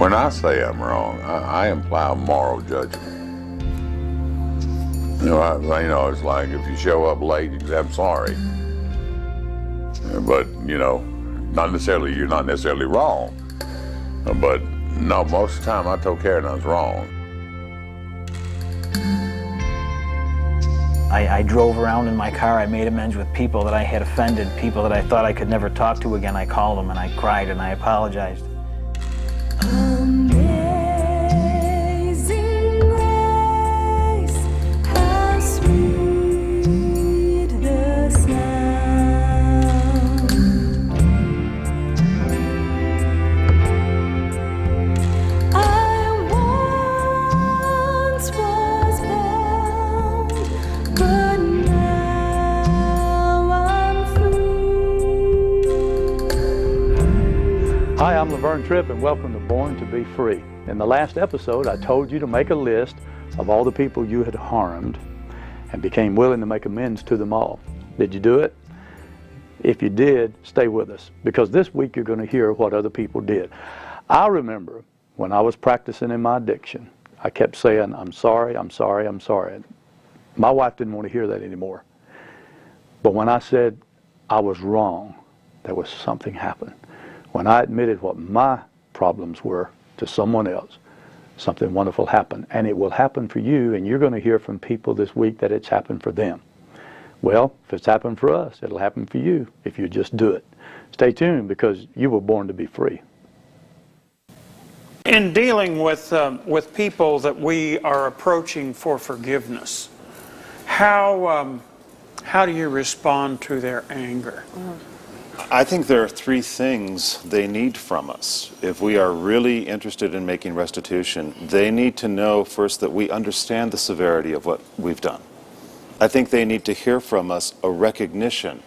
When I say I'm wrong, I imply a moral judgment. It's like if you show up late, you can say, I'm sorry. But, you're not necessarily wrong. But no, most of the time I told Karen I was wrong. I drove around in my car. I made amends with people that I had offended, people that I thought I could never talk to again. I called them and I cried and I apologized. Amazing grace, how sweet the sound. I once was bound, but now I'm free. Hi, I'm Laverne Tripp, and welcome to Born to Be Free. In the last episode, I told you to make a list of all the people you had harmed and became willing to make amends to them all. Did you do it? If you did, stay with us, because this week you're going to hear what other people did. I remember when I was practicing in my addiction, I kept saying, I'm sorry, I'm sorry, I'm sorry. My wife didn't want to hear that anymore. But when I said I was wrong, there was something happened. When I admitted what my problems were to someone else, something wonderful happened. And it will happen for you, and you're going to hear from people this week that it's happened for them. Well, if it's happened for us, it'll happen for you if you just do it. Stay tuned, because you were born to be free. In dealing with people that we are approaching for forgiveness, how do you respond to their anger? I think there are three things they need from us. If we are really interested in making restitution, they need to know first that we understand the severity of what we've done. I think they need to hear from us a recognition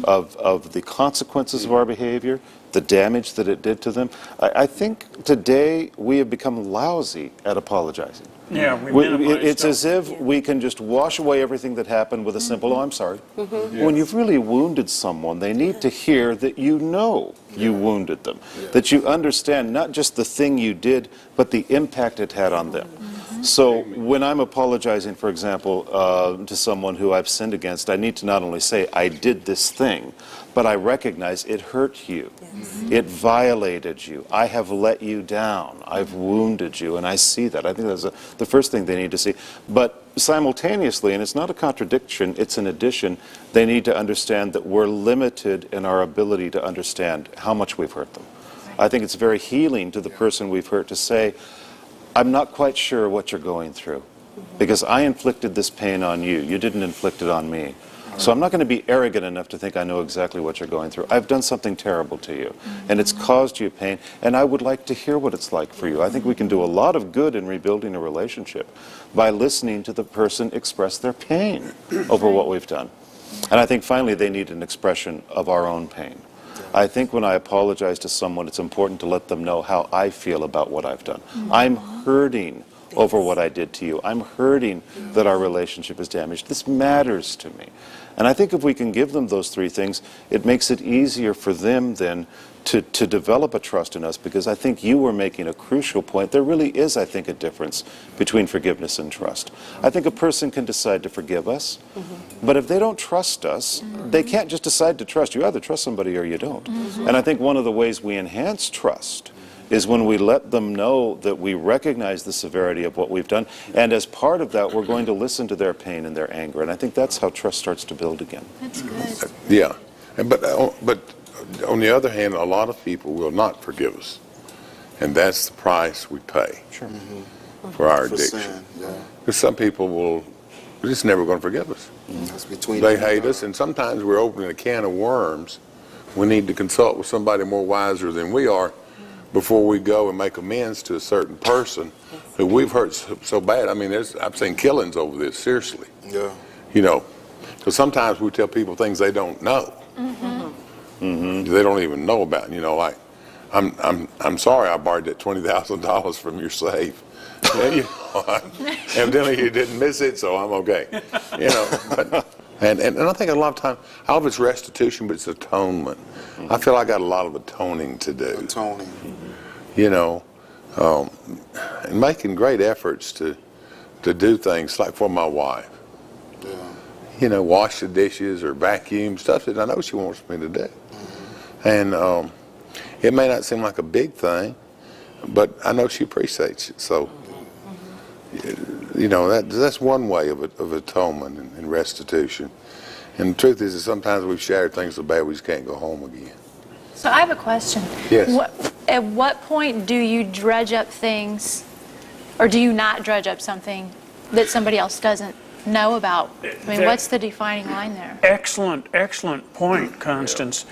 of the consequences of our behavior, the damage that it did to them. I think today we have become lousy at apologizing. Yeah, it's as if we can just wash away everything that happened with a simple, oh, I'm sorry. When you've really wounded someone, they need to hear that you know you wounded them, that you understand not just the thing you did, but the impact it had on them. So when I'm apologizing, for example, to someone who I've sinned against, I need to not only say, I did this thing, but I recognize it hurt you. It violated you. I have let you down. I've wounded you, and I see that. I think that's the first thing they need to see. But simultaneously, and it's not a contradiction, it's an addition, they need to understand that we're limited in our ability to understand how much we've hurt them. I think it's very healing to the person we've hurt to say, I'm not quite sure what you're going through, because I inflicted this pain on you. You didn't inflict it on me. So I'm not going to be arrogant enough to think I know exactly what you're going through. I've done something terrible to you, and it's caused you pain, and I would like to hear what it's like for you. I think we can do a lot of good in rebuilding a relationship by listening to the person express their pain over what we've done. And I think finally they need an expression of our own pain. I think when I apologize to someone, it's important to let them know how I feel about what I've done. I'm hurting over what I did to you. I'm hurting that our relationship is damaged. This matters to me. And I think if we can give them those three things, it makes it easier for them then to develop a trust in us, because I think you were making a crucial point. There really is, I think, a difference between forgiveness and trust. I think a person can decide to forgive us, but if they don't trust us, they can't just decide to trust. You either trust somebody or you don't. And I think one of the ways we enhance trust is when we let them know that we recognize the severity of what we've done, and as part of that, we're going to listen to their pain and their anger. And I think that's how trust starts to build again. That's good. Yeah, but on the other hand, a lot of people will not forgive us, and that's the price we pay for our addiction. Because some people they're just never going to forgive us. They hate us, and sometimes we're opening a can of worms. We need to consult with somebody more wiser than we are before we go and make amends to a certain person who we've hurt so bad. I mean, I've seen killings over this, seriously. Yeah. Because sometimes we tell people things they don't know. They don't even know about. Like, I'm sorry I borrowed that $20,000 from your safe. Evidently you didn't miss it, so I'm okay. And I think a lot of times, all of it's restitution, but it's atonement. I feel I got a lot of atoning to do. and making great efforts to do things like for my wife. You know, wash the dishes or vacuum, stuff that I know she wants me to do. And it may not seem like a big thing, but I know she appreciates it. So, you know, that's one way of atonement and restitution. And the truth is that sometimes we've shared things so bad we just can't go home again. So I have a question. Yes. At what point do you dredge up things, or do you not dredge up something that somebody else doesn't know about? I mean, what's the defining line there? Excellent point, Constance.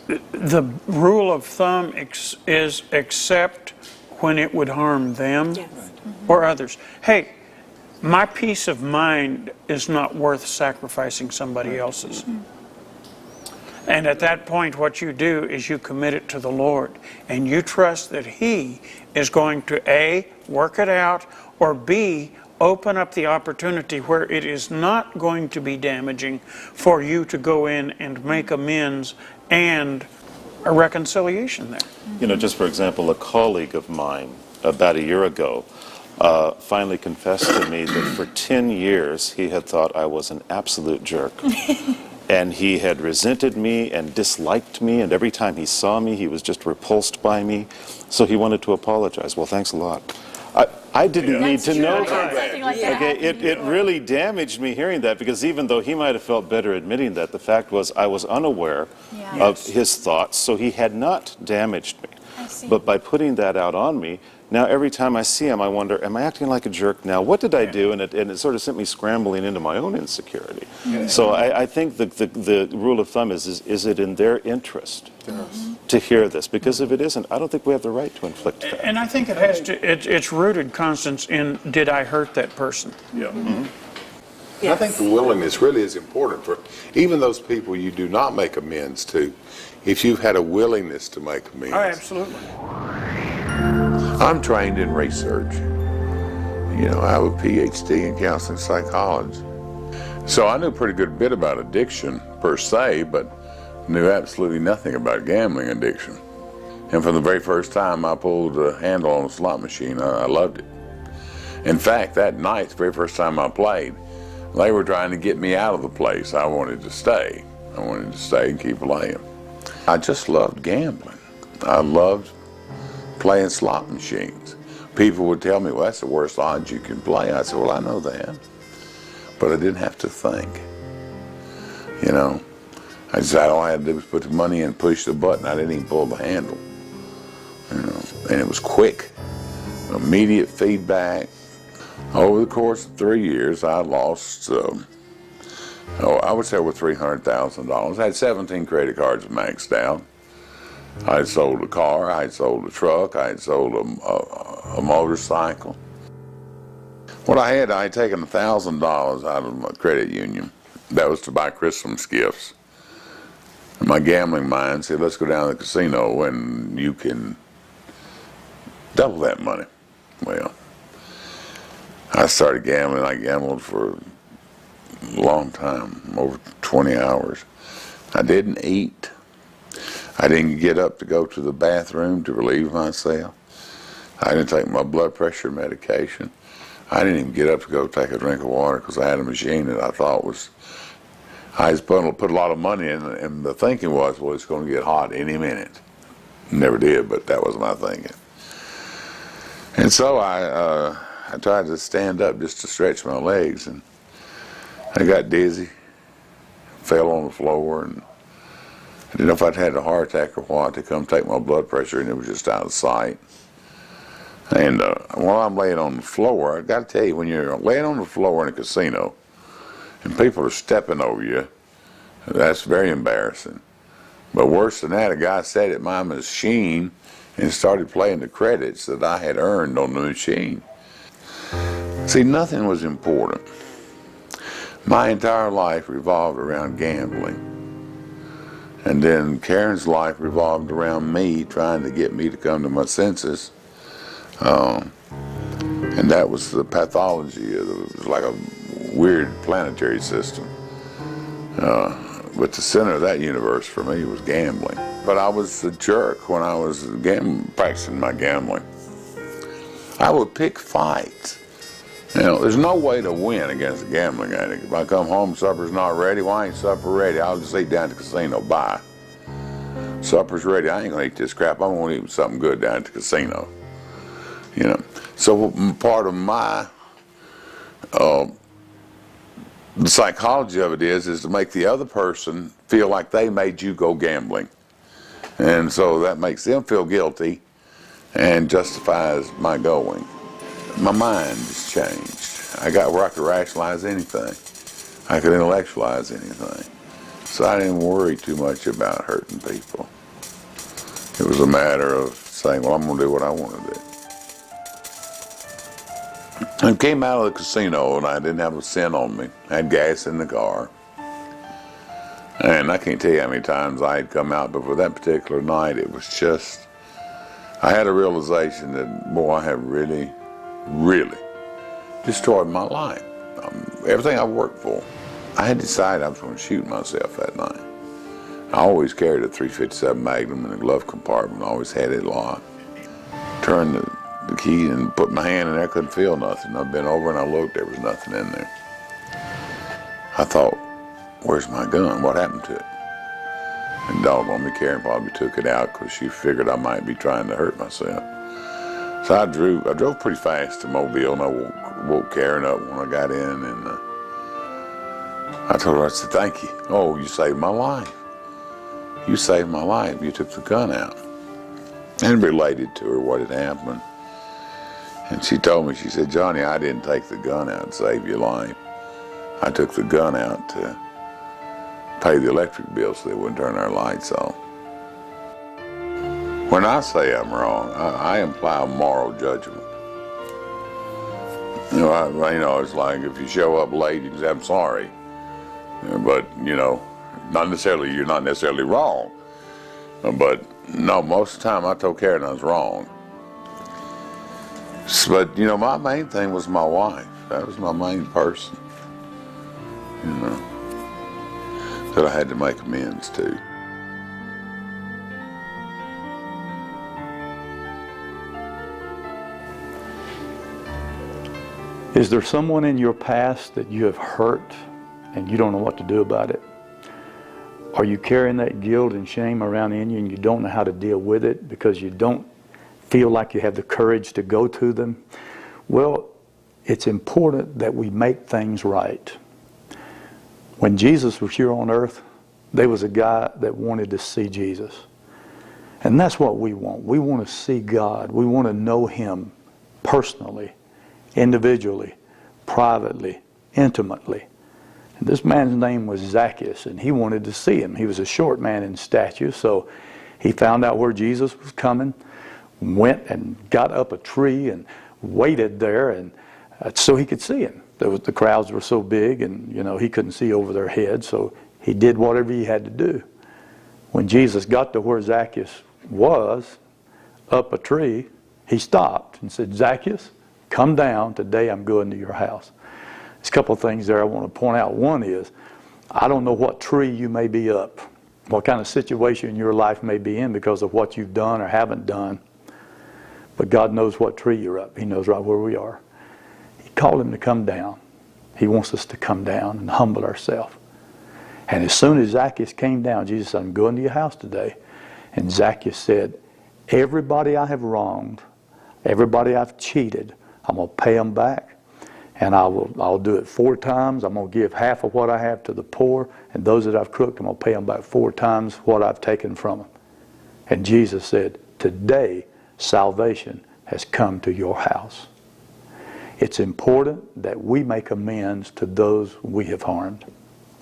The rule of thumb is accept when it would harm them or others. Hey, my peace of mind is not worth sacrificing somebody else's. And at that point, what you do is you commit it to the Lord, and you trust that He is going to A, work it out, or B, open up the opportunity where it is not going to be damaging for you to go in and make amends and a reconciliation there. You know, just for example, a colleague of mine about a year ago finally confessed to me that for 10 years he had thought I was an absolute jerk. And he had resented me and disliked me, and every time he saw me, he was just repulsed by me. So he wanted to apologize. Well, thanks a lot. I didn't need to know that. Something like that. Okay, it really damaged me hearing that, because even though he might have felt better admitting that, the fact was I was unaware of his thoughts, so he had not damaged me. I see. But by putting that out on me, now every time I see him, I wonder, am I acting like a jerk now? What did I do? And it sort of sent me scrambling into my own insecurity. So I think the rule of thumb is it in their interest to hear this? Because if it isn't, I don't think we have the right to inflict that. And I think it has to, it's rooted, Constance, in did I hurt that person? I think the willingness really is important for even those people you do not make amends to, if you've had a willingness to make amends. Oh, absolutely. I'm trained in research. You know, I have a PhD in counseling psychology. So I knew a pretty good bit about addiction per se, but knew absolutely nothing about gambling addiction. And from the very first time I pulled the handle on a slot machine, I loved it. In fact, that night, the very first time I played, they were trying to get me out of the place. I wanted to stay. I wanted to stay and keep playing. I just loved gambling. I loved playing slot machines. People would tell me, well, that's the worst odds you can play. I said, well, I know that. But I didn't have to think. You know, I decided all I had to do was put the money in and push the button. I didn't even pull the handle. You know, and it was quick, immediate feedback. Over the course of 3 years, I lost, I would say over $300,000. I had 17 credit cards maxed out. I had sold a car, I had sold a truck, I had sold a motorcycle. What I had taken $1,000 out of my credit union. That was to buy Christmas gifts. And my gambling mind said, let's go down to the casino and you can double that money. Well, I started gambling. I gambled for a long time, over 20 hours. I didn't eat. I didn't get up to go to the bathroom to relieve myself. I didn't take my blood pressure medication. I didn't even get up to go take a drink of water because I had a machine that I thought was, I was put a lot of money in, and the thinking was, well, it's going to get hot any minute. Never did, but that was my thinking. And so I tried to stand up just to stretch my legs, and I got dizzy, fell on the floor, and I didn't know if I'd had a heart attack or what. They come take my blood pressure, and it was just out of sight. And while I'm laying on the floor, I got to tell you, when you're laying on the floor in a casino and people are stepping over you, that's very embarrassing. But worse than that, a guy sat at my machine and started playing the credits that I had earned on the machine. See, nothing was important. My entire life revolved around gambling. And then Karen's life revolved around me trying to get me to come to my senses. And that was the pathology. It was like a weird planetary system. But the center of that universe for me was gambling. But I was a jerk when I was practicing my gambling. I would pick fights. You know, there's no way to win against a gambling addict. If I come home, supper's not ready, well, I ain't supper ready. I'll just eat down at the casino. Bye. Supper's ready. I ain't gonna eat this crap. I'm gonna eat something good down at the casino. You know. So part of my the psychology of it is to make the other person feel like they made you go gambling. And so that makes them feel guilty and justifies my going. My mind has changed. I got where I could rationalize anything. I could intellectualize anything. So I didn't worry too much about hurting people. It was a matter of saying, well, I'm going to do what I want to do. I came out of the casino and I didn't have a cent on me. I had gas in the car. And I can't tell you how many times I had come out, but for that particular night, it was just, I had a realization that, boy, I have really, really destroyed my life. Everything I worked for. I had decided I was going to shoot myself that night. I always carried a .357 Magnum in the glove compartment. I always had it locked. Turned the key and put my hand in there, couldn't feel nothing. I bent over and I looked, there was nothing in there. I thought, where's my gun? What happened to it? And doggone me, Karen probably took it out because she figured I might be trying to hurt myself. So I drove pretty fast to Mobile, and I woke Karen up when I got in, and I told her, I said, thank you. Oh, you saved my life. You saved my life. You took the gun out. And related to her what had happened. And she told me, she said, Johnny, I didn't take the gun out to save your life. I took the gun out to pay the electric bill so they wouldn't turn our lights off. When I say I'm wrong, I imply a moral judgment. You know, it's like if you show up late, you can say, I'm sorry. But, you know, you're not necessarily wrong. But no, most of the time I told Karen I was wrong. But, you know, my main thing was my wife. That was my main person, you know, that I had to make amends to. Is there someone in your past that you have hurt and you don't know what to do about it? Are you carrying that guilt and shame around in you and you don't know how to deal with it because you don't feel like you have the courage to go to them? Well, it's important that we make things right. When Jesus was here on earth, there was a guy that wanted to see Jesus. And that's what we want. We want to see God. We want to know Him personally, individually, privately, intimately. And this man's name was Zacchaeus, and he wanted to see Him. He was a short man in stature, so he found out where Jesus was coming, went and got up a tree and waited there, and so he could see Him. The crowds were so big, and you know he couldn't see over their heads, so he did whatever he had to do. When Jesus got to where Zacchaeus was, up a tree, he stopped and said, Zacchaeus, come down. Today I'm going to your house. There's a couple of things there I want to point out. One is, I don't know what tree you may be up, what kind of situation your life may be in because of what you've done or haven't done. But God knows what tree you're up. He knows right where we are. He called him to come down. He wants us to come down and humble ourselves. And as soon as Zacchaeus came down, Jesus said, I'm going to your house today. And Zacchaeus said, everybody I have wronged, everybody I've cheated, I'm going to pay them back. And I'll do it 4 times. I'm going to give half of what I have to the poor. And those that I've crooked, I'm going to pay them back 4 times what I've taken from them. And Jesus said, today salvation has come to your house. It's important that we make amends to those we have harmed.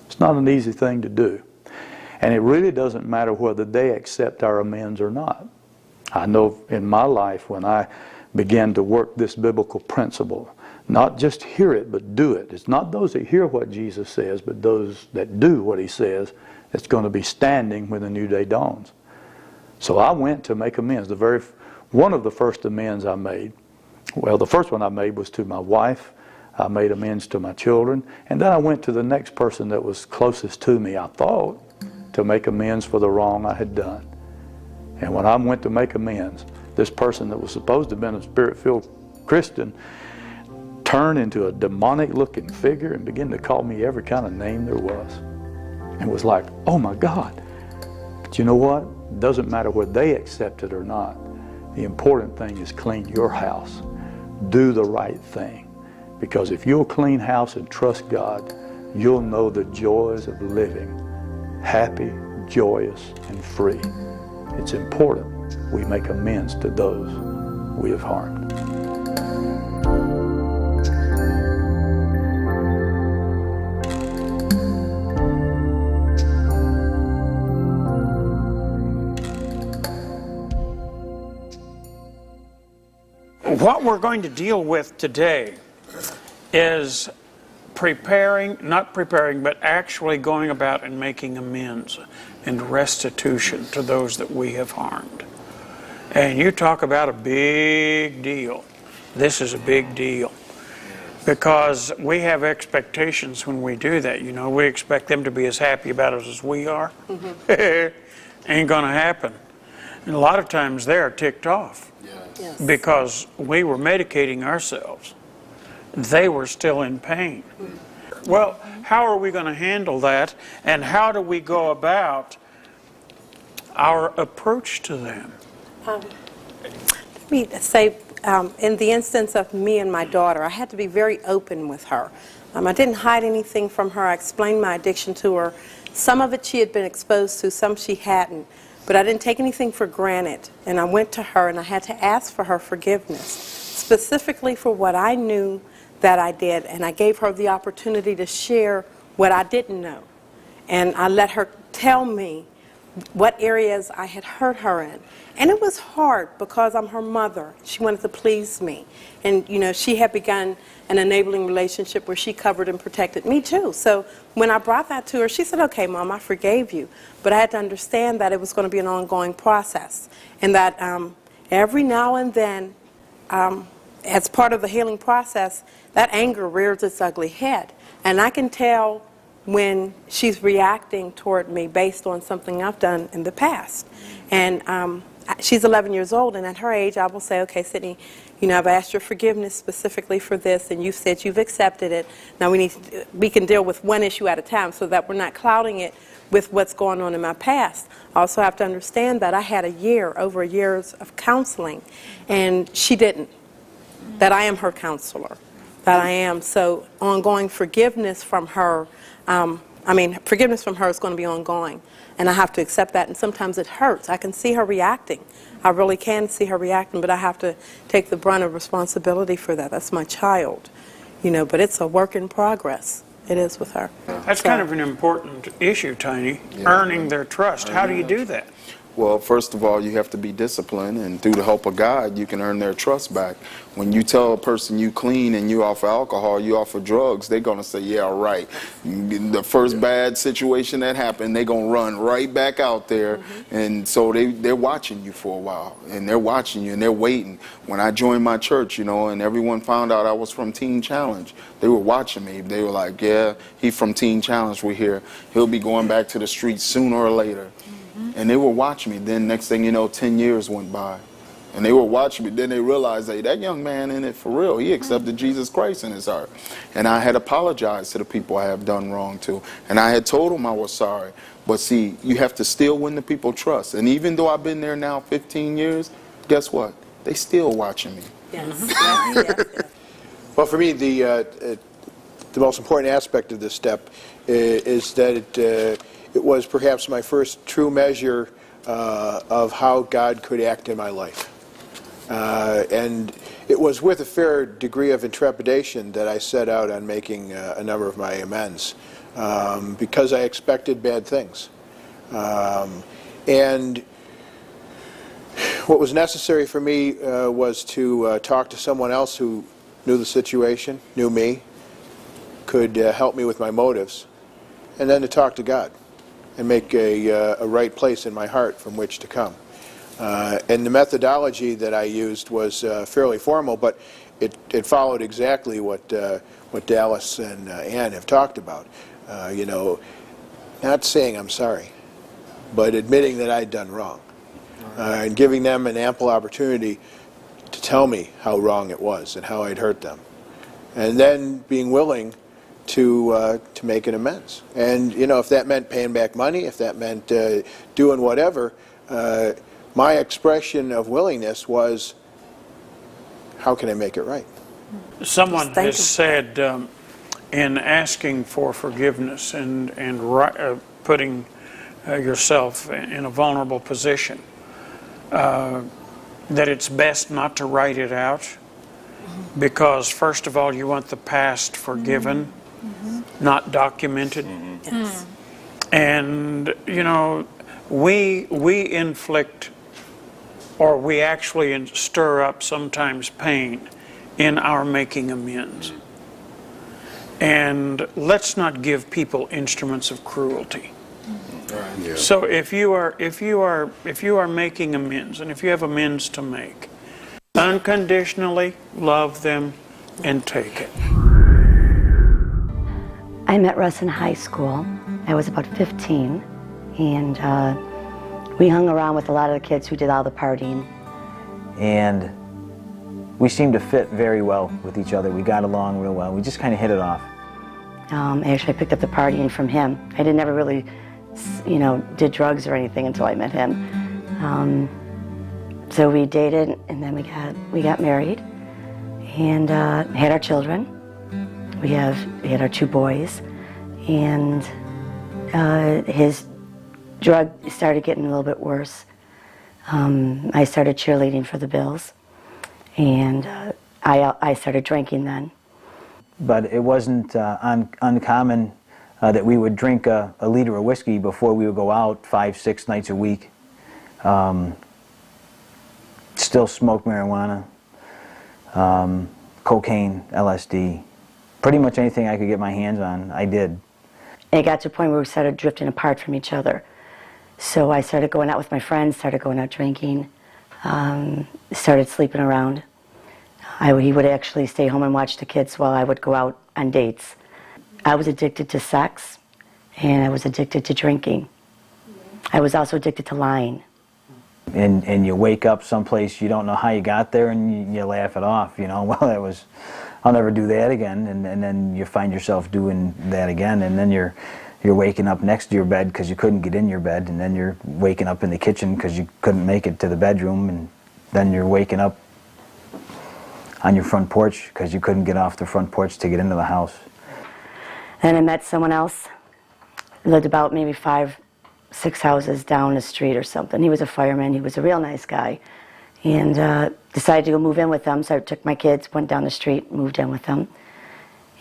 It's not an easy thing to do. And it really doesn't matter whether they accept our amends or not. I know in my life when I began to work this biblical principle, not just hear it, but do it. It's not those that hear what Jesus says, but those that do what He says that's going to be standing when the new day dawns. So I went to make amends. One of the first amends I made, well, the first one I made was to my wife. I made amends to my children. And then I went to the next person that was closest to me, I thought, to make amends for the wrong I had done. And when I went to make amends, this person that was supposed to have been a spirit-filled Christian, turned into a demonic-looking figure and began to call me every kind of name there was. And was like, oh my God. But you know what? It doesn't matter whether they accept it or not. The important thing is clean your house. Do the right thing. Because if you'll clean house and trust God, you'll know the joys of living happy, joyous, and free. It's important we make amends to those we have harmed. What we're going to deal with today is not preparing, but actually going about and making amends and restitution to those that we have harmed. And you talk about a big deal. This is a big deal. Because we have expectations when we do that. You know, we expect them to be as happy about us as we are. Ain't gonna happen. And a lot of times they're ticked off. Yes. Because we were medicating ourselves. They were still in pain. Well, how are we going to handle that, and how do we go about our approach to them? Let me say, in the instance of me and my daughter, I had to be very open with her. I didn't hide anything from her. I explained my addiction to her. Some of it she had been exposed to, some she hadn't. But I didn't take anything for granted. And I went to her and I had to ask for her forgiveness, specifically for what I knew that I did. And I gave her the opportunity to share what I didn't know. And I let her tell me what areas I had hurt her in. And it was hard because I'm her mother. She wanted to please me. And, you know, she had begun an enabling relationship where she covered and protected me too. So when I brought that to her, she said, okay, Mom, I forgave you. But I had to understand that it was going to be an ongoing process. And that every now and then, as part of the healing process, that anger rears its ugly head. And I can tell when she's reacting toward me based on something I've done in the past. And she's 11 years old, and at her age, I will say, okay, Sydney, you know, I've asked your forgiveness specifically for this, and you said you've accepted it. Now we can deal with one issue at a time so that we're not clouding it with what's going on in my past. I also have to understand that I had over a year of counseling, and she didn't. That I am her counselor. That I am. So ongoing forgiveness from her, forgiveness from her is going to be ongoing. And I have to accept that, and sometimes it hurts. I can see her reacting. I really can see her reacting, but I have to take the brunt of responsibility for that. That's my child, you know, but it's a work in progress. It is with her. That's kind of an important issue, Tiny, earning their trust. How do you do that? Well, first of all, you have to be disciplined, and through the help of God, you can earn their trust back. When you tell a person you clean and you offer alcohol, you offer drugs, they're going to say, yeah, right. The first bad situation that happened, they're going to run right back out there. And so they're watching you for a while, and they're watching you, and they're waiting. When I joined my church, you know, and everyone found out I was from Teen Challenge, they were watching me. They were like, yeah, he's from Teen Challenge, we're here. He'll be going back to the streets sooner or later. And they were watching me. Then next thing you know, 10 years went by. And they were watching me. Then they realized, hey, that young man in it for real. He accepted Jesus Christ in his heart. And I had apologized to the people I have done wrong to. And I had told them I was sorry. But see, you have to still win the people's trust. And even though I've been there now 15 years, guess what? They still watching me. Yes. Well, for me, the most important aspect of this step is that it was perhaps my first true measure of how God could act in my life. And it was with a fair degree of intrepidation that I set out on making a number of my amends, because I expected bad things. And what was necessary for me was to talk to someone else who knew the situation, knew me, could help me with my motives, and then to talk to God and make a right place in my heart from which to come. And the methodology that I used was fairly formal, but it followed exactly what Dallas and Ann have talked about. You know, not saying I'm sorry, but admitting that I'd done wrong, and giving them an ample opportunity to tell me how wrong it was and how I'd hurt them. And then being willing to make an amends. And, you know, if that meant paying back money, if that meant doing whatever, my expression of willingness was, how can I make it right? Someone Thank has you. said in asking for forgiveness and putting yourself in a vulnerable position, that it's best not to write it out, because first of all you want the past forgiven, not documented. Yes. And you know, we inflict, or we actually stir up sometimes pain in our making amends. And let's not give people instruments of cruelty. Yeah. So if you are making amends, and if you have amends to make, unconditionally love them and take it. I met Russ in high school. I was about 15, and we hung around with a lot of the kids who did all the partying. And we seemed to fit very well with each other. We got along real well. We just kind of hit it off. Actually, I picked up the partying from him. I never really, you know, did drugs or anything until I met him. So we dated, and then we got married, and had our children. We had our 2 boys, and his drug started getting a little bit worse. I started cheerleading for the Bills, and I started drinking then. But it wasn't uncommon that we would drink a liter of whiskey before we would go out 5-6 nights a week. Still smoke marijuana, cocaine, LSD, pretty much anything I could get my hands on, I did. It got to a point where we started drifting apart from each other. So I started going out with my friends, started going out drinking, started sleeping around. He would actually stay home and watch the kids while I would go out on dates. I was addicted to sex, and I was addicted to drinking. I was also addicted to lying. And you wake up someplace, you don't know how you got there, and you laugh it off, you know, well, I'll never do that again, and then you find yourself doing that again, and then you're waking up next to your bed because you couldn't get in your bed, and then you're waking up in the kitchen because you couldn't make it to the bedroom, and then you're waking up on your front porch because you couldn't get off the front porch to get into the house. Then I met someone else, lived about maybe 5-6 houses down the street or something. He was a fireman, he was a real nice guy, and decided to go move in with them, so I took my kids, went down the street, moved in with them.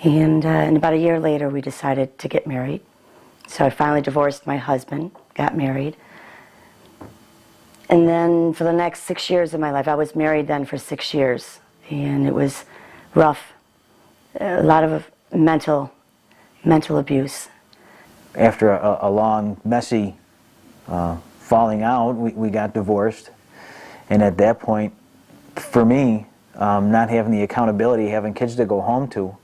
And about a year later, we decided to get married. So I finally divorced my husband, got married. And then for the next 6 years of my life, I was married then for 6 years. And it was rough, a lot of mental abuse. After a long, messy falling out, we got divorced. And at that point, for me, not having the accountability, having kids to go home to,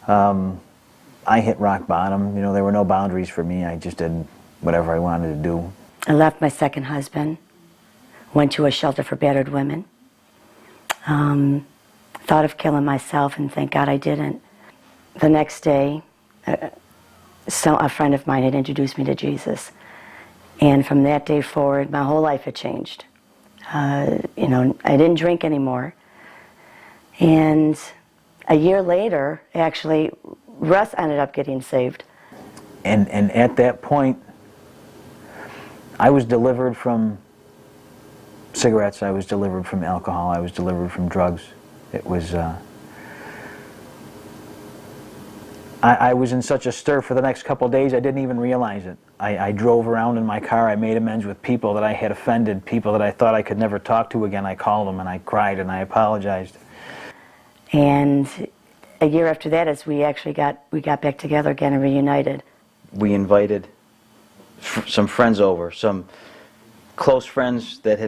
I hit rock bottom. You know, there were no boundaries for me. I just did whatever I wanted to do. I left my second husband, went to a shelter for battered women. Thought of killing myself, and thank God I didn't. The next day, a friend of mine had introduced me to Jesus. And from that day forward, my whole life had changed. You know, I didn't drink anymore. And a year later, actually, Russ ended up getting saved. And at that point, I was delivered from cigarettes, I was delivered from alcohol, I was delivered from drugs. It was, I was in such a stir for the next couple of days, I didn't even realize it. I drove around in my car, I made amends with people that I had offended, people that I thought I could never talk to again. I called them and I cried and I apologized. And a year after that, as we got back together again and reunited. We invited some friends over, some close friends that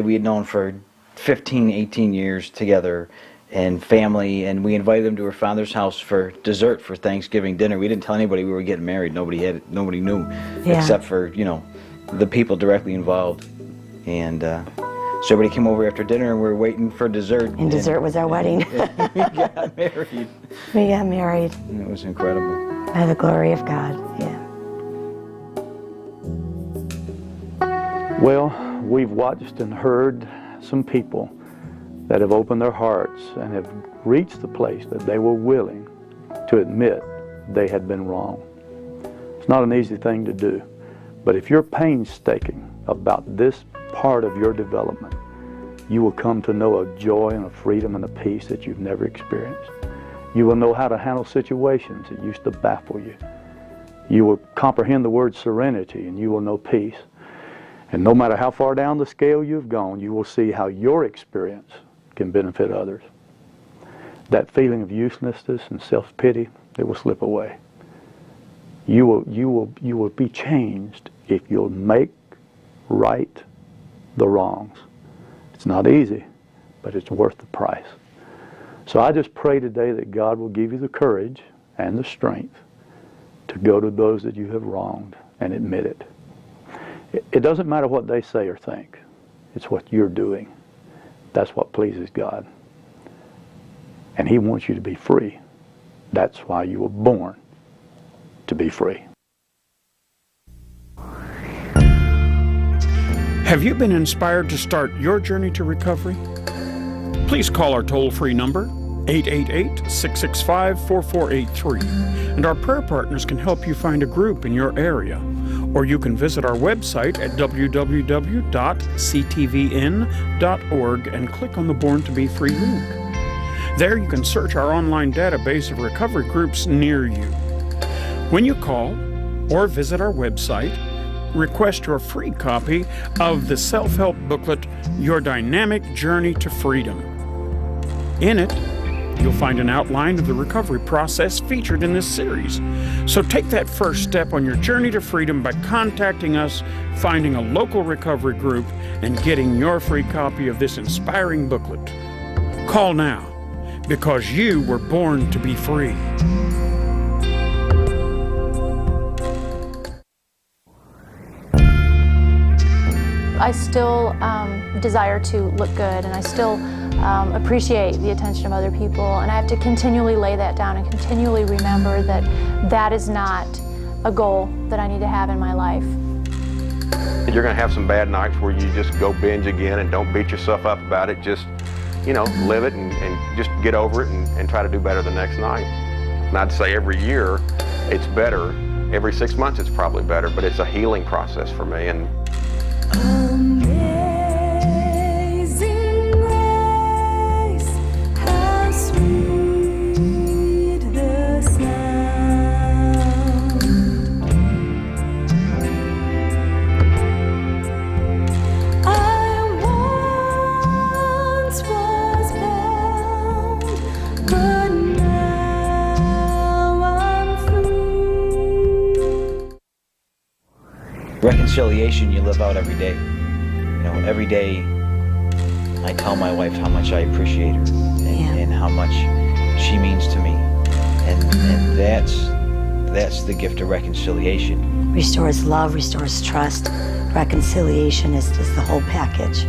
we had known for 15, 18 years together, and family, and we invited them to her father's house for dessert for Thanksgiving dinner. We didn't tell anybody we were getting married. Nobody knew, Yeah. except for, you know, the people directly involved. And So everybody came over after dinner and we were waiting for dessert. And dessert was our wedding. We got married. We got married. And it was incredible. By the glory of God, yeah. Well, we've watched and heard some people that have opened their hearts and have reached the place that they were willing to admit they had been wrong. It's not an easy thing to do, but if you're painstaking about this part of your development, you will come to know a joy and a freedom and a peace that you've never experienced. You will know how to handle situations that used to baffle you. You will comprehend the word serenity, and you will know peace. And no matter how far down the scale you've gone, you will see how your experience can benefit others. That feeling of uselessness and self-pity, it will slip away. You will be changed if you'll make right the wrongs. It's not easy, but it's worth the price. So I just pray today that God will give you the courage and the strength to go to those that you have wronged and admit it. It doesn't matter what they say or think. It's what you're doing. That's what pleases God. And He wants you to be free. That's why you were born, to be free. Have you been inspired to start your journey to recovery? Please call our toll-free number, 888-665-4483, and our prayer partners can help you find a group in your area. Or you can visit our website at www.ctvn.org and click on the Born to Be Free link. There you can search our online database of recovery groups near you. When you call or visit our website, request your free copy of the self-help booklet, Your Dynamic Journey to Freedom. In it, you'll find an outline of the recovery process featured in this series. So take that first step on your journey to freedom by contacting us, finding a local recovery group, and getting your free copy of this inspiring booklet. Call now, because you were born to be free. I still desire to look good, and I still appreciate the attention of other people, and I have to continually lay that down and continually remember that that is not a goal that I need to have in my life. You're going to have some bad nights where you just go binge again, and don't beat yourself up about it. Just, live it and just get over it and try to do better the next night. And I'd say every year it's better. Every 6 months it's probably better, but it's a healing process for me. And Amazing grace, how sweet the sound. I once was bound, but now I'm free. Reconciliation you live out every day. Every day I tell my wife how much I appreciate her and how much she means to me. And that's the gift of reconciliation. Restores love, restores trust. Reconciliation is the whole package.